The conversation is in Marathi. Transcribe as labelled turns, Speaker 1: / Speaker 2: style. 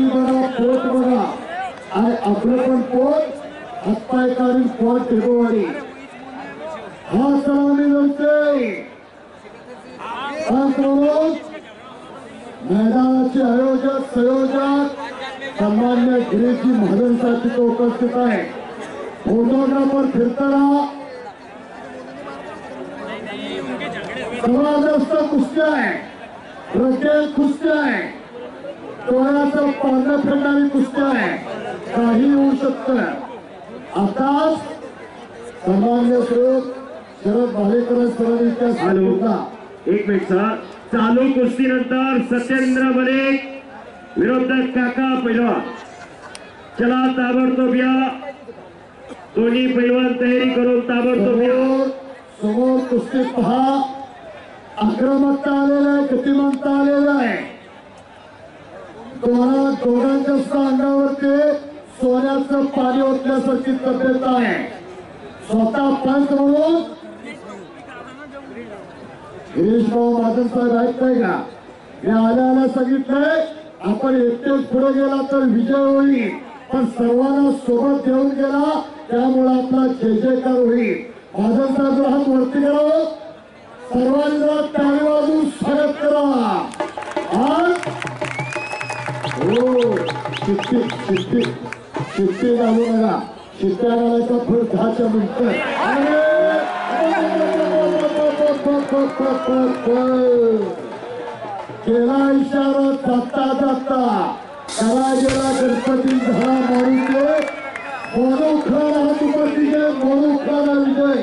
Speaker 1: छाती बघा, पोट बघा आणि आपलं पण पोट हातपाय काढून पोट टेबवाडी हा सलामी जमते. मैदानाचे आयोजक संयोजक सन्मान्य गिरीशजी महाजन साहेब तिथे उपस्थित आहे. फोटोग्राफर फिरताना जबरदस्त कुस्ती आहे, प्रत्येक कुस्ती आहे, डोळ्याचं पानं फिरणारी कुस्ती आहे, काही होऊ शकतं. आताच सन्मान्य शरद भालेकर सर इतिहास होता.
Speaker 2: एक मिनिट सर, चालू कुस्तीनंतर सत्येंद्र मलिक विरोधक काका पैलवान. चला ताबडतोब या, दोन्ही पैलवान तयारी करून ताबडतोब या.
Speaker 1: समोर कुस्ती पहा, आक्रमकता आलेला आहे, गतिमानता आलेला आहे. दोघांच्या अंगावरती सोन्याचं पाणी ओतल्यासारखी तब्येत आहे. स्वतः पंच म्हणून गिरीश भाऊ महाजन साहेब ऐकताय का? मी आल्याला सांगितलंय, आपण एकटेच पुढे गेला तर विजय होईल, पण सर्वांना सोबत घेऊन गेला त्यामुळे आपला जय जयकार होईल. महाजन साहेब हात वरती करा, सर्वांना टाळी वाजवून स्वागत करा. हो शिट्टी शिट्टी शिट्टी घालू नका, शिट्ट्या घालायचा फळ 10 मिनिटं. केला इशारा जाता जाता करा गेला गणपती झाला मारुती. मोनू खान हा दुपारची जय, मोनू खान विजय.